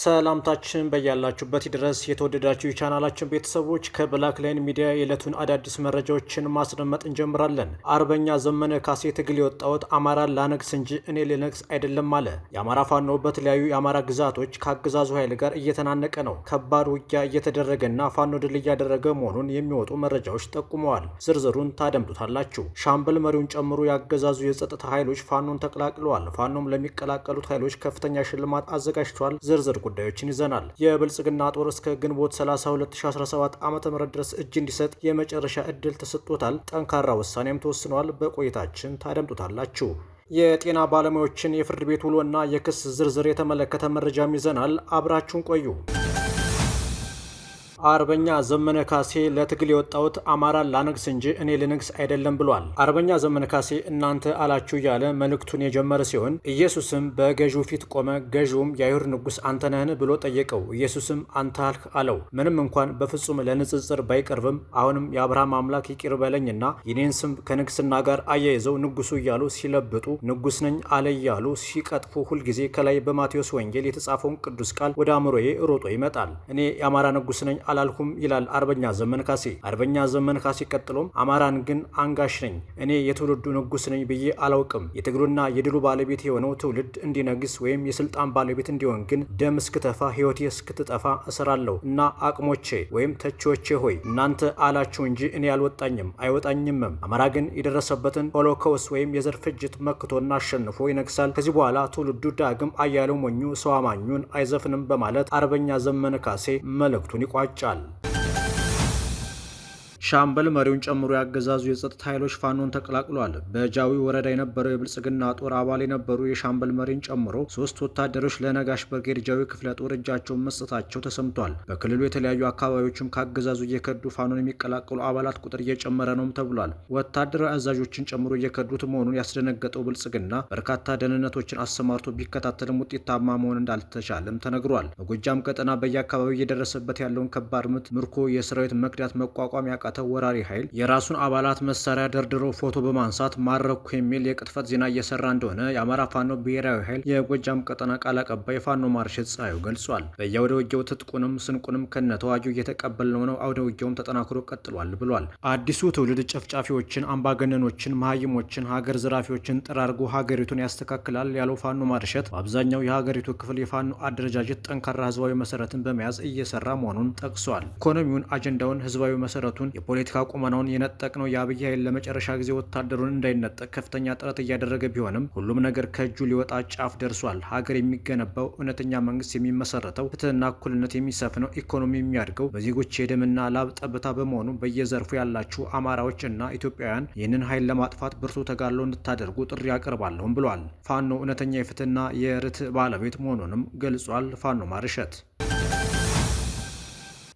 ሰላምታችን በያላችሁበት ድረስ የተወደዳችሁ የቻናላችን ቤተሰቦች ከብላክ ላይን ሚዲያ የዕለቱን አዳዲስ መረጃዎችን ማስደመጥ እንጀምራለን። አርበኛ ዘመነ ካሴ ትግል የወጣሁት አማራን ላነግስ እንጂ እኔ ልነግስ አይደለም አለ። የአማራ ፋኖ በተለያዩ የአማራ ግዛቶች ከአገዛዙ ኃይል ጋር እየተናነቀ ነው። ከባድ ውጊያ እየተደረገና ፋኖ ድል እያደረገ መሆኑን የሚወጡ መረጃዎች ጠቁመዋል። ዝርዝሩን ታደምጡታላችሁ። ሻምበል መሪውን ጨምሮ ያገዛዙ የጸጥታ ኃይሎች ፋኖን ተቀላቅለዋል። ፋኖም ለሚቀላቀሉት ኃይሎች ከፍተኛ ሽልማት አዘጋጅቷል። ዝርዝር ጉዳዮችን ይዘናል። የብልጽግና ጦር እስከ ግንቦት 30 2017 ዓ.ም ድረስ እጅ እንዲሰጥ የመጨረሻ እድል ተሰጥቶታል። ጠንካራ ውሳኔም ተወስኗል። በቆይታችን ታደምጡታላችሁ። የጤና ባለሙያዎችን የፍርድ ቤት ውሎና የክስ ዝርዝር የተመለከተ መረጃም ይዘናል። አብራችሁን ቆዩ። አርበኛ ዘመነ ካሴ ለትግል የወጣሁት አማራን ላነግስ እንጂ እኔ ልነግስ አይደለም ብሏል። አርበኛ ዘመነ ካሴ እናንተ አላችሁ እያለ መልእክቱን የጀመረ ሲሆን ኢየሱስም በገዢው ፊት ቆመ፣ ገዢውም የአይሁድ ንጉሥ አንተ ነህን ብሎ ጠየቀው። ኢየሱስም አንተ አልክ አለው። ምንም እንኳን በፍጹም ለንጽጽር ባይቀርብም አሁንም የአብርሃም አምላክ ይቅር በለኝና የኔን ስም ከንግስና ጋር አያይዘው ንጉሱ እያሉ ሲለብጡ ንጉስ ነኝ አለ እያሉ ሲቀጥፉ ሁልጊዜ ከላይ በማቴዎስ ወንጌል የተጻፈውን ቅዱስ ቃል ወደ አእምሮዬ ሮጦ ይመጣል። እኔ የአማራ ንጉስ ነኝ አላልኩም ይላል አርበኛ ዘመነ ካሴ። አርበኛ ዘመነ ካሴ ቀጥሎም አማራን ግን አንጋሽ ነኝ፣ እኔ የትውልዱ ንጉስ ነኝ ብዬ አላውቅም። የትግሉና የድሉ ባለቤት የሆነው ትውልድ እንዲነግስ ወይም የስልጣን ባለቤት እንዲሆን ግን ደም እስክተፋ ህይወቴ እስክትጠፋ እሰራለሁ እና አቅሞቼ ወይም ተቺዎቼ ሆይ እናንተ አላችሁ እንጂ እኔ አልወጣኝም አይወጣኝምም። አማራ ግን የደረሰበትን ሆሎኮውስት ወይም የዘር ፍጅት መክቶና አሸንፎ ይነግሳል። ከዚህ በኋላ ትውልዱ ዳግም አያሌው ሞኙ ሰው አማኙን አይዘፍንም በማለት አርበኛ ዘመነ ካሴ መልእክቱን ይቋጫል። ሻምበል መሪውን ጨምሮ ያገዛዙ የጸጥታ ኃይሎች ፋኖን ተቀላቅሏል። በጃዊ ወረዳ የነበረው የብልጽግና ጦር አባል የነበሩ የሻምበል መሪን ጨምሮ 3 ወታደሮች ለነጋሽ ብርጌድ ጃዊ ክፍለ ጦር እጃቸውን መስጠታቸው ተሰምቷል። በክልሉ የተለያዩ አካባቢዎችም ካገዛዙ እየከዱ ፋኖን የሚቀላቀሉ አባላት ቁጥር እየጨመረ ነውም ተብሏል። ወታደራዊ አዛዦችን ጨምሮ እየከዱት መሆኑን ያስደነገጠው ብልጽግና በርካታ ደህንነቶችን አሰማርቶ ቢከታተልም ውጤታማ መሆን እንዳልተቻለም ተነግሯል። በጎጃም ቀጠና በየአካባቢው እየደረሰበት ያለውን ከባድ ምት፣ ምርኮ፣ የሰራዊት መክዳት መቋቋም ያቃተው ወራሪ ኃይል የራሱን አባላት መሳሪያ ደርድሮ ፎቶ በማንሳት ማረኩ የሚል የቅጥፈት ዜና እየሰራ እንደሆነ የአማራ ፋኖ ብሔራዊ ኃይል የጎጃም ቀጠና ቃል አቀባይ ፋኖ ማርሸት ፀሐዩ ገልጿል። በየአውደ ውጊያው ትጥቁንም ስንቁንም ከነተዋጊው እየተቀበልነው ነው፣ አውደ ውጊያውም ተጠናክሮ ቀጥሏል ብሏል። አዲሱ ትውልድ ጨፍጫፊዎችን፣ አምባገነኖችን፣ መሀይሞችን፣ ሀገር ዘራፊዎችን ጠራርጎ ሀገሪቱን ያስተካክላል ያለው ፋኖ ማርሸት በአብዛኛው የሀገሪቱ ክፍል የፋኖ አደረጃጀት ጠንካራ ህዝባዊ መሰረትን በመያዝ እየሰራ መሆኑን ጠቅሷል። ኢኮኖሚውን፣ አጀንዳውን፣ ህዝባዊ መሰረቱን ፖለቲካ ቁመናውን የነጠቅ ነው። የአብይ ኃይል ለመጨረሻ ጊዜ ወታደሩን እንዳይነጠቅ ከፍተኛ ጥረት እያደረገ ቢሆንም ሁሉም ነገር ከእጁ ሊወጣ ጫፍ ደርሷል። ሀገር የሚገነባው እውነተኛ መንግስት የሚመሰረተው ፍትህና እኩልነት የሚሰፍነው ኢኮኖሚ የሚያድገው በዜጎች የደምና ላብ ጠብታ በመሆኑ በየዘርፉ ያላችሁ አማራዎች እና ኢትዮጵያውያን ይህንን ኃይል ለማጥፋት ብርቱ ተጋድሎ እንድታደርጉ ጥሪ አቀርባለሁም ብሏል። ፋኖ እውነተኛ የፍትህና የርትዕ ባለቤት መሆኑንም ገልጿል። ፋኖ ማርሸት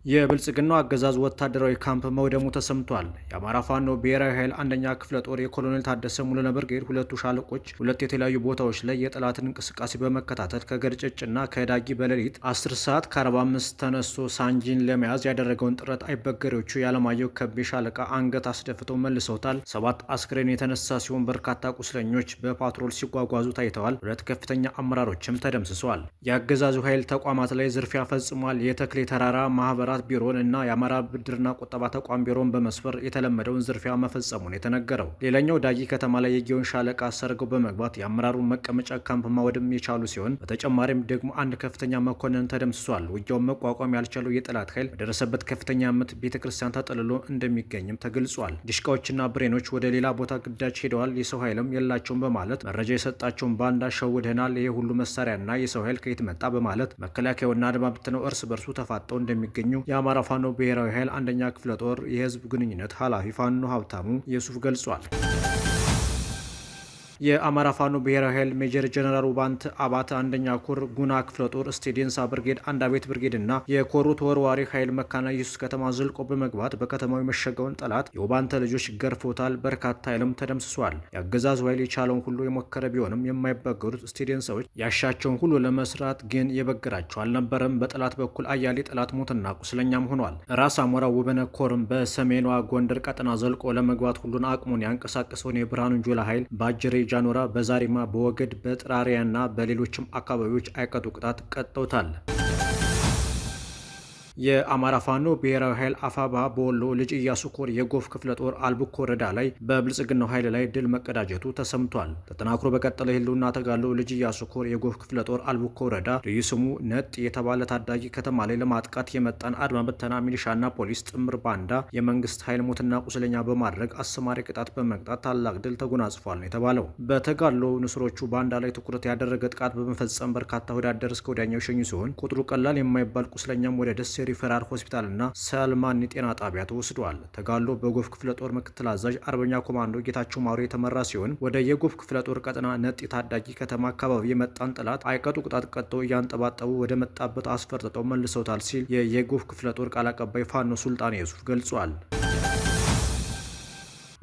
የብልጽግናው አገዛዝ ወታደራዊ ካምፕ መውደሙ ተሰምቷል። የአማራ ፋኖ ብሔራዊ ኃይል አንደኛ ክፍለ ጦር የኮሎኔል ታደሰ ሙሉነ ብርጌድ ሁለቱ ሻለቆች ሁለት የተለያዩ ቦታዎች ላይ የጠላትን እንቅስቃሴ በመከታተል ከገርጨጭና ከዳጊ በሌሊት 10 ሰዓት ከ45 ተነስቶ ሳንጂን ለመያዝ ያደረገውን ጥረት አይበገሬዎቹ የአለማየሁ ከቤ ሻለቃ አንገት አስደፍተው መልሰውታል። 7 አስክሬን የተነሳ ሲሆን በርካታ ቁስለኞች በፓትሮል ሲጓጓዙ ታይተዋል። 2 ከፍተኛ አመራሮችም ተደምስሰዋል። የአገዛዙ ኃይል ተቋማት ላይ ዝርፊያ ፈጽሟል። የተክሌ ተራራ ማህበራት ቢሮን እና የአማራ ብድርና ቁጠባ ተቋም ቢሮን በመስፈር የተለመደውን ዝርፊያ መፈጸሙን የተነገረው። ሌላኛው ዳጊ ከተማ ላይ የጊዮን ሻለቃ ሰርገው በመግባት የአመራሩን መቀመጫ ካምፕ ማውደም የቻሉ ሲሆን በተጨማሪም ደግሞ አንድ ከፍተኛ መኮንን ተደምስሷል። ውጊያውን መቋቋም ያልቻለው የጠላት ኃይል በደረሰበት ከፍተኛ ምት ቤተክርስቲያን ተጠልሎ እንደሚገኝም ተገልጿል። ዲሽቃዎችና ብሬኖች ወደ ሌላ ቦታ ግዳጅ ሄደዋል፣ የሰው ኃይልም የላቸውም በማለት መረጃ የሰጣቸውን ባንዳ ሸውደናል፣ ይሄ ሁሉ መሳሪያና የሰው ኃይል ከየት መጣ በማለት መከላከያውና አድማ ብትነው እርስ በርሱ ተፋጠው እንደሚገኙ የአማራ ፋኖ ብሔራዊ ኃይል አንደኛ ክፍለ ጦር የህዝብ ግንኙነት ኃላፊ ፋኖ ሀብታሙ የሱፍ ገልጿል። የአማራ ፋኖ ብሔራዊ ኃይል ሜጀር ጀነራል ውባንት አባተ አንደኛ ኮር ጉና ክፍለ ጦር ስቴዲንሳ ብርጌድ አንዳቤት ብርጌድ እና የኮሩ ተወርዋሪ ኃይል መካና ኢየሱስ ከተማ ዘልቆ በመግባት በከተማው የመሸገውን ጠላት የውባንተ ልጆች ገርፎታል። በርካታ ኃይልም ተደምስሷል። የአገዛዙ ኃይል የቻለውን ሁሉ የሞከረ ቢሆንም የማይበገሩት ስቴዲንሳዎች ያሻቸውን ሁሉ ለመስራት ግን የበገራቸው አልነበረም። በጠላት በኩል አያሌ ጠላት ሞትና ቁስለኛም ሆኗል። ራስ አሞራ ውበነ ኮርም በሰሜኗ ጎንደር ቀጠና ዘልቆ ለመግባት ሁሉን አቅሙን ያንቀሳቀሰውን የብርሃኑን ጁላ ኃይል በአጀሬ ጃኖራ በዛሪማ በወገድ በጥራሪያና በሌሎችም አካባቢዎች አይቀጡ ቅጣት ቀጠውታል። የአማራ ፋኖ ብሔራዊ ኃይል አፋባ በወሎ ልጅ ኢያሱ ኮር የጎፍ ክፍለ ጦር አልቡኮ ወረዳ ላይ በብልጽግናው ኃይል ላይ ድል መቀዳጀቱ ተሰምቷል። ተጠናክሮ በቀጠለ የህልውና ተጋድሎ ልጅ ኢያሱ ኮር የጎፍ ክፍለ ጦር አልቡኮ ወረዳ ልዩ ስሙ ነጥ የተባለ ታዳጊ ከተማ ላይ ለማጥቃት የመጣን አድማ በተና ሚሊሻና ፖሊስ ጥምር ባንዳ የመንግስት ኃይል ሞትና ቁስለኛ በማድረግ አሰማሪ ቅጣት በመቅጣት ታላቅ ድል ተጎናጽፏል ነው የተባለው። በተጋድሎ ንስሮቹ ባንዳ ላይ ትኩረት ያደረገ ጥቃት በመፈጸም በርካታ ወዳደር እስከ ወዲያኛው የሸኙ ሲሆን ቁጥሩ ቀላል የማይባል ቁስለኛም ወደ ደሴ ሪፈራል ሆስፒታልና ሰልማኒ ጤና ጣቢያ ተወስዷል። ተጋድሎ በጎፍ ክፍለ ጦር ምክትል አዛዥ አርበኛ ኮማንዶ ጌታቸው ማሩ የተመራ ሲሆን ወደ የጎፍ ክፍለ ጦር ቀጠና ነጥ ታዳጊ ከተማ አካባቢ የመጣን ጠላት አይቀጡ ቅጣት ቀጥተው እያንጠባጠቡ ወደ መጣበት አስፈርጥጠው መልሰውታል ሲል የጎፍ ክፍለ ጦር ቃል አቀባይ ፋኖ ሱልጣን የሱፍ ገልጿል።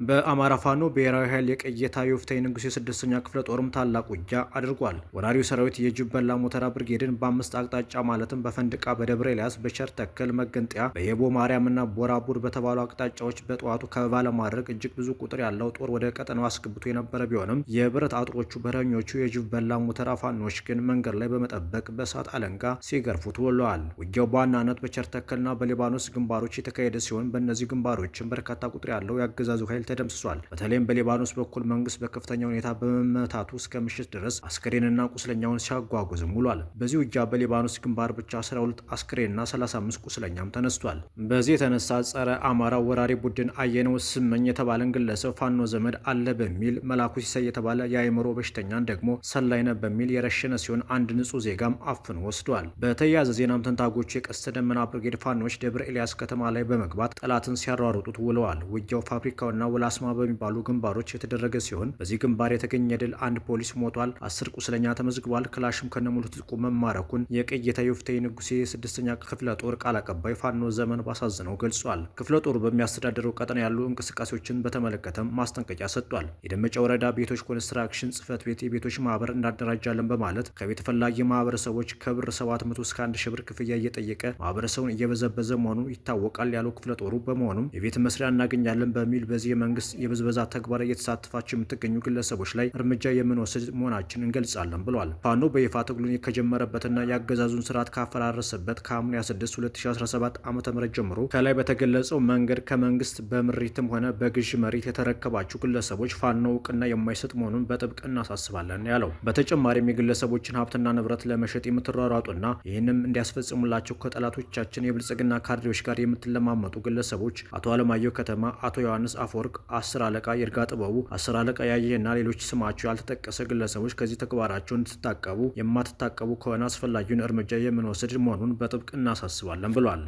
በአማራ ፋኖ ብሔራዊ ኃይል የቀየታ የወፍታዊ ንጉሥ የስድስተኛ ክፍለ ጦርም ታላቅ ውጊያ አድርጓል። ወራሪው ሰራዊት የጅበላ ሞተራ ብርጌድን በአምስት አቅጣጫ ማለትም በፈንድቃ፣ በደብረ ኤልያስ፣ በቸር ተከል መገንጠያ፣ በየቦ ማርያምና ቦራቡር በተባሉ አቅጣጫዎች በጠዋቱ ከበባ ለማድረግ እጅግ ብዙ ቁጥር ያለው ጦር ወደ ቀጠናው አስገብቶ የነበረ ቢሆንም የብረት አጥሮቹ በረኞቹ የጅበላ ሞተራ ፋኖች ግን መንገድ ላይ በመጠበቅ በእሳት አለንጋ ሲገርፉት ውለዋል። ውጊያው በዋናነት በቸር ተከልና በሊባኖስ ግንባሮች የተካሄደ ሲሆን በእነዚህ ግንባሮችም በርካታ ቁጥር ያለው የአገዛዙ ኃይል ተደምስሷል። በተለይም በሊባኖስ በኩል መንግስት በከፍተኛ ሁኔታ በመመታቱ እስከ ምሽት ድረስ አስክሬንና ቁስለኛውን ሲያጓጉዝም ውሏል። በዚህ ውጊያ በሊባኖስ ግንባር ብቻ 12 አስክሬንና 35 ቁስለኛም ተነስቷል። በዚህ የተነሳ ጸረ አማራ ወራሪ ቡድን አየነው ስመኝ የተባለን ግለሰብ ፋኖ ዘመድ አለ በሚል መላኩ ሲሳይ የተባለ የአእምሮ በሽተኛን ደግሞ ሰላይነ በሚል የረሸነ ሲሆን አንድ ንጹህ ዜጋም አፍኖ ወስዷል። በተያያዘ ዜናም ተንታጎቹ የቀስተ ደመና ብርጌድ ፋኖች ደብረ ኤልያስ ከተማ ላይ በመግባት ጠላትን ሲያሯሩጡት ውለዋል። ውጊያው ፋብሪካውና ወላስማ በሚባሉ ግንባሮች የተደረገ ሲሆን በዚህ ግንባር የተገኘ ድል አንድ ፖሊስ ሞቷል፣ 10 ቁስለኛ ተመዝግቧል፣ ክላሽም ከነሙሉ ትጥቁ መማረኩን የቀየታ የወፍታዊ ንጉሴ የስድስተኛ ክፍለ ጦር ቃል አቀባይ ፋኖ ዘመን ባሳዝነው ገልጿል። ክፍለ ጦሩ በሚያስተዳድረው ቀጠና ያሉ እንቅስቃሴዎችን በተመለከተም ማስጠንቀቂያ ሰጥቷል። የደመጫ ወረዳ ቤቶች ኮንስትራክሽን ጽህፈት ቤት የቤቶች ማህበር እናደራጃለን በማለት ከቤት ፈላጊ ማህበረሰቦች ከብር 700 እስከ 1 ሺህ ብር ክፍያ እየጠየቀ ማህበረሰቡን እየበዘበዘ መሆኑ ይታወቃል ያለው ክፍለ ጦሩ በመሆኑም የቤት መስሪያ እናገኛለን በሚል በዚህ መንግስት የብዝበዛ ተግባር እየተሳተፋቸው የምትገኙ ግለሰቦች ላይ እርምጃ የምንወስድ መሆናችን እንገልጻለን ብሏል። ፋኖ በይፋ ትግሉን ከጀመረበትና የአገዛዙን ስርዓት ካፈራረሰበት ከሐምሌ 6 2017 ዓ.ም ጀምሮ ከላይ በተገለጸው መንገድ ከመንግስት በምሪትም ሆነ በግዥ መሬት የተረከባችሁ ግለሰቦች ፋኖ እውቅና የማይሰጥ መሆኑን በጥብቅ እናሳስባለን ያለው። በተጨማሪም የግለሰቦችን ሀብትና ንብረት ለመሸጥ የምትሯሯጡና ይህንም እንዲያስፈጽሙላቸው ከጠላቶቻችን የብልጽግና ካድሬዎች ጋር የምትለማመጡ ግለሰቦች አቶ አለማየሁ ከተማ፣ አቶ ዮሐንስ አፈወርቅ፣ 10 አለቃ ይርጋ ጥበቡ፣ 10 አለቃ ያየህና ሌሎች ስማቸው ያልተጠቀሰ ግለሰቦች ከዚህ ተግባራቸው እንድትታቀቡ፣ የማትታቀቡ ከሆነ አስፈላጊውን እርምጃ የምንወስድ መሆኑን በጥብቅ እናሳስባለን ብሏል።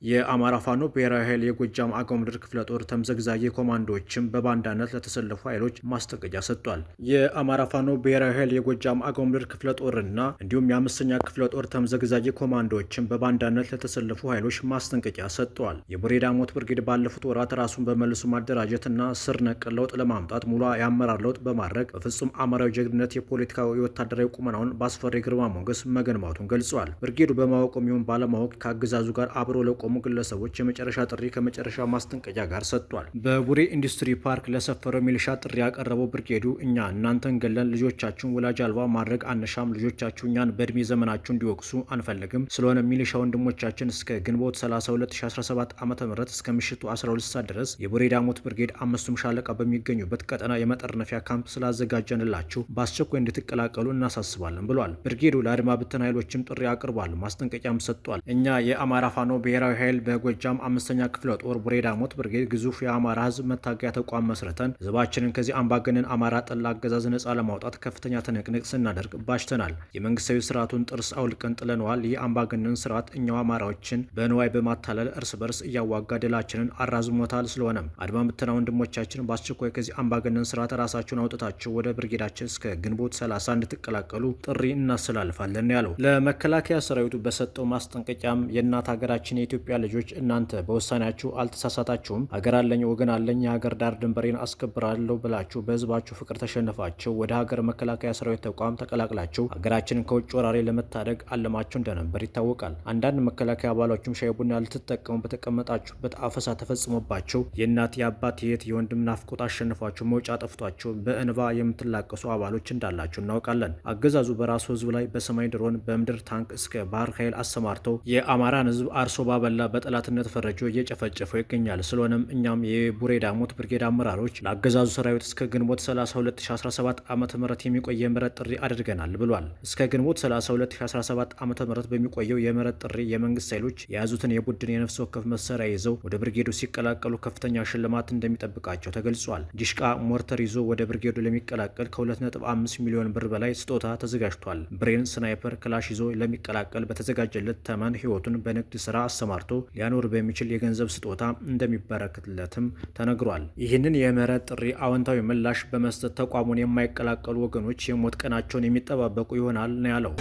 የአማራ ፋኖ ብሔራዊ ኃይል የጎጃም አገው ምድር ክፍለ ጦር ተምዘግዛጊ ኮማንዶዎችም በባንዳነት ለተሰለፉ ኃይሎች ማስጠንቀቂያ ሰጥቷል። የአማራ ፋኖ ብሔራዊ ኃይል የጎጃም አገው ምድር ክፍለ ጦርና እንዲሁም የአምስተኛ ክፍለ ጦር ተምዘግዛጊ ኮማንዶዎችም በባንዳነት ለተሰለፉ ኃይሎች ማስጠንቀቂያ ሰጥቷል። የቡሬ ዳሞት ብርጌድ ባለፉት ወራት ራሱን በመልሶ ማደራጀትና ስር ነቀል ለውጥ ለማምጣት ሙሉ የአመራር ለውጥ በማድረግ በፍጹም አማራዊ ጀግንነት የፖለቲካዊ ወታደራዊ ቁመናውን በአስፈሪ ግርማ ሞገስ መገንባቱን ገልጿል። ብርጌዱ በማወቅ የሚሆን ባለማወቅ ከአገዛዙ ጋር አብሮ ለቆሙ ግለሰቦች የመጨረሻ ጥሪ ከመጨረሻ ማስጠንቀቂያ ጋር ሰጥቷል። በቡሬ ኢንዱስትሪ ፓርክ ለሰፈረው ሚሊሻ ጥሪ ያቀረበው ብርጌዱ እኛ እናንተን ገለን ልጆቻችሁን ወላጅ አልባ ማድረግ አንሻም፣ ልጆቻችሁ እኛን በእድሜ ዘመናችሁ እንዲወቅሱ አንፈልግም። ስለሆነ ሚሊሻ ወንድሞቻችን እስከ ግንቦት 30 2017 ዓ.ም እስከ ምሽቱ 12 ሰዓት ድረስ የቡሬ ዳሞት ብርጌድ አምስቱም ሻለቃ በሚገኙበት ቀጠና የመጠርነፊያ ካምፕ ስላዘጋጀንላችሁ በአስቸኳይ እንድትቀላቀሉ እናሳስባለን ብሏል። ብርጌዱ ለአድማ ብተና ኃይሎችም ጥሪ አቅርቧል፣ ማስጠንቀቂያም ሰጥቷል። እኛ የአማራ ፋኖ ብሔራዊ ኃይል በጎጃም አምስተኛ ክፍለ ጦር ቡሬ ዳሞት ብርጌድ ግዙፍ የአማራ ህዝብ መታገያ ተቋም መስርተን ህዝባችንን ከዚህ አምባገነን አማራ ጠል አገዛዝ ነጻ ለማውጣት ከፍተኛ ትንቅንቅ ስናደርግ ባሽተናል። የመንግስታዊ ስርዓቱን ጥርስ አውልቀን ጥለነዋል። ይህ አምባገነን ስርዓት እኛው አማራዎችን በንዋይ በማታለል እርስ በርስ እያዋጋ ድላችንን አራዝሞታል። ስለሆነም አድማ ብተና ወንድሞቻችን በአስቸኳይ ከዚህ አምባገነን ስርዓት ራሳችሁን አውጥታችሁ ወደ ብርጌዳችን እስከ ግንቦት 30 እንድትቀላቀሉ ጥሪ እናስተላልፋለን ያለው ለመከላከያ ሰራዊቱ በሰጠው ማስጠንቀቂያም የእናት ሀገራችን የኢትዮጵያ የኢትዮጵያ ልጆች እናንተ በውሳኔያችሁ አልተሳሳታችሁም። ሀገር አለኝ ወገን አለኝ የሀገር ዳር ድንበሬን አስከብራለሁ ብላችሁ በህዝባችሁ ፍቅር ተሸንፋችሁ ወደ ሀገር መከላከያ ሰራዊት ተቋም ተቀላቅላችሁ ሀገራችንን ከውጭ ወራሪ ለመታደግ አለማችሁ እንደነበር ይታወቃል። አንዳንድ መከላከያ አባሎችም ሻይ ቡና ልትጠቀሙ በተቀመጣችሁበት አፈሳ ተፈጽሞባቸው የእናት የአባት የእህት የወንድም ናፍቆት አሸንፏችሁ መውጫ ጠፍቷችሁ በእንባ የምትላቀሱ አባሎች እንዳላችሁ እናውቃለን። አገዛዙ በራሱ ህዝብ ላይ በሰማይ ድሮን በምድር ታንክ እስከ ባህር ኃይል አሰማርተው የአማራን ህዝብ አርሶ ባበላ በጠላትነት ፈረጆ እየጨፈጨፈው ይገኛል። ስለሆነም እኛም የቡሬ ዳሞት ብርጌድ አመራሮች ለአገዛዙ ሰራዊት እስከ ግንቦት 30 2017 ዓ.ም የሚቆይ የምህረት ጥሪ አድርገናል ብሏል። እስከ ግንቦት 30 2017 ዓ.ም በሚቆየው የምህረት ጥሪ የመንግስት ኃይሎች የያዙትን የቡድን የነፍስ ወከፍ መሳሪያ ይዘው ወደ ብርጌዱ ሲቀላቀሉ ከፍተኛ ሽልማት እንደሚጠብቃቸው ተገልጿል። ዲሽቃ ሞርተር ይዞ ወደ ብርጌዱ ለሚቀላቀል ከ2.5 ሚሊዮን ብር በላይ ስጦታ ተዘጋጅቷል። ብሬን፣ ስናይፐር፣ ክላሽ ይዞ ለሚቀላቀል በተዘጋጀለት ተመን ህይወቱን በንግድ ስራ አሰማርቶ ሊያኖር በሚችል የገንዘብ ስጦታ እንደሚበረክትለትም ተነግሯል። ይህንን የምህረት ጥሪ አዎንታዊ ምላሽ በመስጠት ተቋሙን የማይቀላቀሉ ወገኖች የሞት ቀናቸውን የሚጠባበቁ ይሆናል ነው ያለው።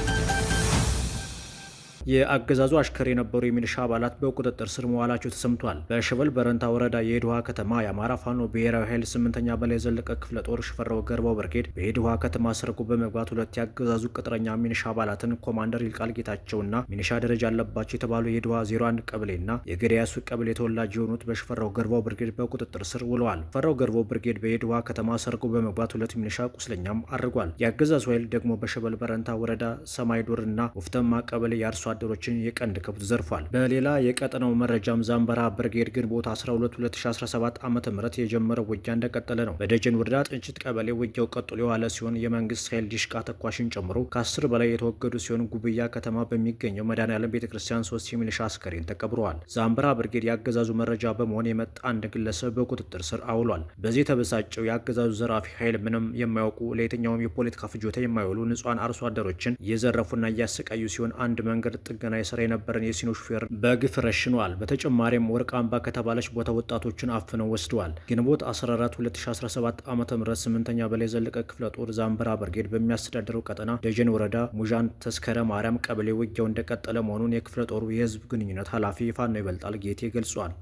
የአገዛዙ አሽከር የነበሩ የሚሊሻ አባላት በቁጥጥር ስር መዋላቸው ተሰምቷል። በሸበል በረንታ ወረዳ የኤድዋ ከተማ የአማራ ፋኖ ብሔራዊ ኃይል 8ኛ በላይ ዘለቀ ክፍለ ጦር ሽፈራው ገርባው ብርጌድ በኤድዋ ከተማ ሰርጎ በመግባት ሁለት የአገዛዙ ቅጥረኛ ሚሊሻ አባላትን ኮማንደር ይልቃል ጌታቸውና ሚሊሻ ደረጃ አለባቸው የተባሉ የኤድዋ 01 ቀበሌና የገዳያሱ ቀበሌ ተወላጅ የሆኑት በሽፈራው ገርባው ብርጌድ በቁጥጥር ስር ውለዋል። ሽፈራው ገርባው ብርጌድ በኤድዋ ከተማ ሰርጎ በመግባት ሁለት ሚሊሻ ቁስለኛም አድርጓል። የአገዛዙ ኃይል ደግሞ በሸበል በረንታ ወረዳ ሰማይ ዱርና ወፍተማ ቀበሌ የአርሶ አደሮችን የቀንድ ከብት ዘርፏል። በሌላ የቀጠናው መረጃም ዛምበራ ብርጌድ ግንቦት 12 2017 ዓ.ም የጀመረው ውጊያ እንደቀጠለ ነው። በደጀን ወረዳ ጥንችት ቀበሌ ውጊያው ቀጥሎ የዋለ ሲሆን የመንግስት ኃይል ዲሽቃ ተኳሽን ጨምሮ ከ10 በላይ የተወገዱ ሲሆን ጉብያ ከተማ በሚገኘው መድኃኔዓለም ቤተክርስቲያን 3 የሚሊሻ አስከሬን ተቀብረዋል። ዛምበራ ብርጌድ የአገዛዙ መረጃ በመሆን የመጣ አንድ ግለሰብ በቁጥጥር ስር አውሏል። በዚህ የተበሳጨው የአገዛዙ ዘራፊ ኃይል ምንም የማያውቁ ለየትኛውም የፖለቲካ ፍጆታ የማይውሉ ንጹሃን አርሶ አደሮችን እየዘረፉና እያሰቃዩ ሲሆን አንድ መንገድ ጥገና የስራ የነበረን የሲኖ ሹፌር በግፍ ረሽነዋል። በተጨማሪም ወርቅ አምባ ከተባለች ቦታ ወጣቶችን አፍነው ወስደዋል። ግንቦት 14 2017 ዓ.ም 8ኛ በላይ ዘለቀ ክፍለ ጦር ዛምበራ ብርጌድ በሚያስተዳድረው ቀጠና ደጀን ወረዳ ሙዣን ተስከረ ማርያም ቀበሌ ውጊያው እንደቀጠለ መሆኑን የክፍለ ጦሩ የህዝብ ግንኙነት ኃላፊ ፋኖ ይበልጣል ጌቴ ገልጿል።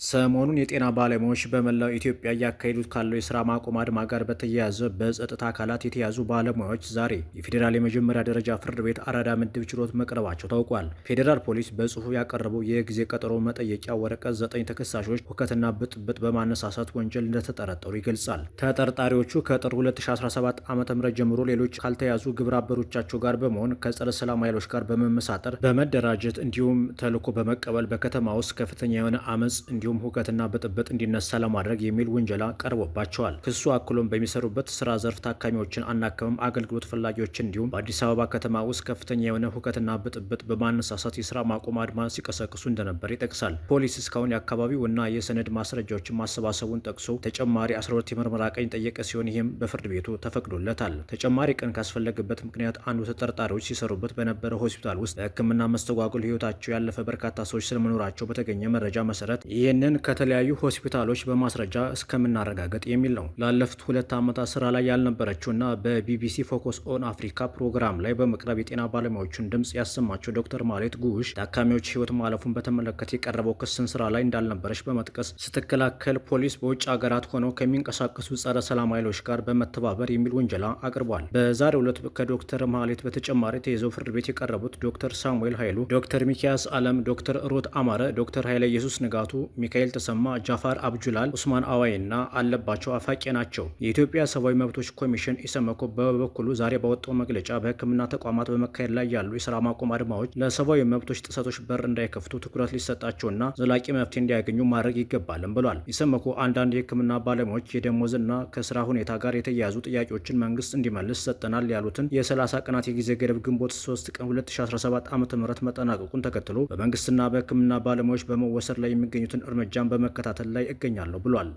ሰሞኑን የጤና ባለሙያዎች በመላው ኢትዮጵያ እያካሄዱት ካለው የስራ ማቆም አድማ ጋር በተያያዘ በጸጥታ አካላት የተያዙ ባለሙያዎች ዛሬ የፌዴራል የመጀመሪያ ደረጃ ፍርድ ቤት አራዳ ምድብ ችሎት መቅረባቸው ታውቋል። ፌዴራል ፖሊስ በጽሁፍ ያቀረበው የጊዜ ቀጠሮ መጠየቂያ ወረቀት 9 ተከሳሾች ሁከትና ብጥብጥ በማነሳሳት ወንጀል እንደተጠረጠሩ ይገልጻል። ተጠርጣሪዎቹ ከጥር 2017 ዓ.ም ጀምሮ ሌሎች ካልተያዙ ግብረ አበሮቻቸው ጋር በመሆን ከጸረ ሰላም ኃይሎች ጋር በመመሳጠር በመደራጀት እንዲሁም ተልዕኮ በመቀበል በከተማ ውስጥ ከፍተኛ የሆነ አመፅ እንዲሁም ሁከትና ብጥብጥ እንዲነሳ ለማድረግ የሚል ውንጀላ ቀርቦባቸዋል። ክሱ አክሎም በሚሰሩበት ስራ ዘርፍ ታካሚዎችን አናከምም፣ አገልግሎት ፈላጊዎችን እንዲሁም በአዲስ አበባ ከተማ ውስጥ ከፍተኛ የሆነ ሁከትና ብጥብጥ በማነሳሳት የስራ ማቆም አድማ ሲቀሰቅሱ እንደነበር ይጠቅሳል። ፖሊስ እስካሁን የአካባቢው እና የሰነድ ማስረጃዎችን ማሰባሰቡን ጠቅሶ ተጨማሪ 12 የምርመራ ቀን ጠየቀ ሲሆን ይህም በፍርድ ቤቱ ተፈቅዶለታል። ተጨማሪ ቀን ካስፈለገበት ምክንያት አንዱ ተጠርጣሪዎች ሲሰሩበት በነበረ ሆስፒታል ውስጥ በሕክምና መስተጓጎል ህይወታቸው ያለፈ በርካታ ሰዎች ስለመኖራቸው በተገኘ መረጃ መሰረት ይህንን ከተለያዩ ሆስፒታሎች በማስረጃ እስከምናረጋገጥ የሚል ነው። ላለፉት 2 ዓመታት ስራ ላይ ያልነበረችውና በቢቢሲ ፎከስ ኦን አፍሪካ ፕሮግራም ላይ በመቅረብ የጤና ባለሙያዎችን ድምጽ ያሰማቸው ዶክተር ማሌት ጉሽ ታካሚዎች ህይወት ማለፉን በተመለከተ የቀረበው ክስን ስራ ላይ እንዳልነበረች በመጥቀስ ስትከላከል ፖሊስ በውጭ ሀገራት ሆነው ከሚንቀሳቀሱ ጸረ ሰላም ኃይሎች ጋር በመተባበር የሚል ውንጀላ አቅርቧል። በዛሬው ዕለት ከዶክተር ማሌት በተጨማሪ ተይዘው ፍርድ ቤት የቀረቡት ዶክተር ሳሙኤል ኃይሉ፣ ዶክተር ሚኪያስ አለም፣ ዶክተር ሩት አማረ፣ ዶክተር ኃይለ ኢየሱስ ንጋቱ፣ ሚካኤል ተሰማ፣ ጃፋር አብጁላል፣ ኡስማን አዋይ እና አለባቸው አፋቄ ናቸው። የኢትዮጵያ ሰብአዊ መብቶች ኮሚሽን ኢሰመኮ በበኩሉ ዛሬ ባወጣው መግለጫ በሕክምና ተቋማት በመካሄድ ላይ ያሉ የስራ ማቆም አድማዎች ለሰብአዊ መብቶች ጥሰቶች በር እንዳይከፍቱ ትኩረት ሊሰጣቸውና ዘላቂ መፍትሄ እንዲያገኙ ማድረግ ይገባልም ብሏል። ኢሰመኮ አንዳንድ የሕክምና ባለሙያዎች የደሞዝና ከስራ ሁኔታ ጋር የተያያዙ ጥያቄዎችን መንግስት እንዲመልስ ሰጠናል ያሉትን የ30 ቀናት የጊዜ ገደብ ግንቦት 3 ቀን 2017 ዓ.ም መጠናቀቁን ተከትሎ በመንግስትና በሕክምና ባለሙያዎች በመወሰድ ላይ የሚገኙትን እርምጃን በመከታተል ላይ እገኛለሁ ብሏል።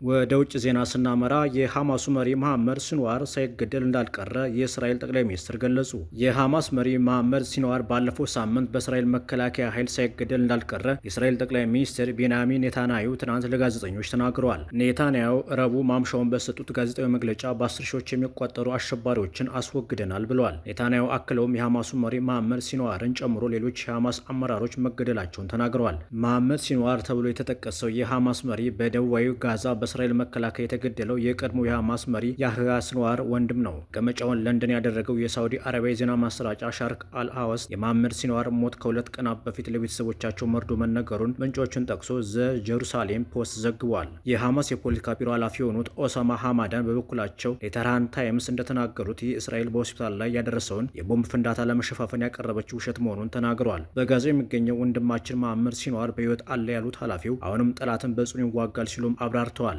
ወደ ውጭ ዜና ስናመራ የሐማሱ መሪ መሐመድ ሲንዋር ሳይገደል እንዳልቀረ የእስራኤል ጠቅላይ ሚኒስትር ገለጹ። የሐማስ መሪ መሐመድ ሲንዋር ባለፈው ሳምንት በእስራኤል መከላከያ ኃይል ሳይገደል እንዳልቀረ የእስራኤል ጠቅላይ ሚኒስትር ቤንያሚን ኔታንያሁ ትናንት ለጋዜጠኞች ተናግረዋል። ኔታንያሁ ረቡዕ ማምሻውን በሰጡት ጋዜጣዊ መግለጫ በ10 ሺዎች የሚቆጠሩ አሸባሪዎችን አስወግደናል ብለዋል። ኔታንያሁ አክለውም የሐማሱ መሪ መሐመድ ሲንዋርን ጨምሮ ሌሎች የሐማስ አመራሮች መገደላቸውን ተናግረዋል። መሐመድ ሲንዋር ተብሎ የተጠቀሰው የሐማስ መሪ በደቡባዊ ጋዛ በእስራኤል መከላከያ የተገደለው የቀድሞ የሐማስ መሪ ያህያ ሲንዋር ወንድም ነው። መቀመጫውን ለንደን ያደረገው የሳውዲ አረቢያ የዜና ማሰራጫ ሻርክ አልአወስ የመሐመድ ሲንዋር ሞት ከ2 ቀናት በፊት ለቤተሰቦቻቸው መርዶ መነገሩን ምንጮቹን ጠቅሶ ዘ ጀሩሳሌም ፖስት ዘግቧል። የሐማስ የፖለቲካ ቢሮ ኃላፊ የሆኑት ኦሳማ ሐማዳን በበኩላቸው ለቴህራን ታይምስ እንደተናገሩት ይህ እስራኤል በሆስፒታል ላይ ያደረሰውን የቦምብ ፍንዳታ ለመሸፋፈን ያቀረበችው ውሸት መሆኑን ተናግረዋል። በጋዛ የሚገኘው ወንድማችን መሐመድ ሲንዋር በሕይወት አለ ያሉት ኃላፊው አሁንም ጠላትን በጽኑ ይዋጋል ሲሉም አብራርተዋል።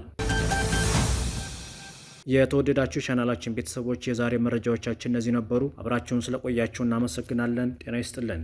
የተወደዳችሁ ቻናላችን ቤተሰቦች የዛሬ መረጃዎቻችን እነዚህ ነበሩ። አብራችሁን ስለቆያችሁ እናመሰግናለን። ጤና ይስጥልን።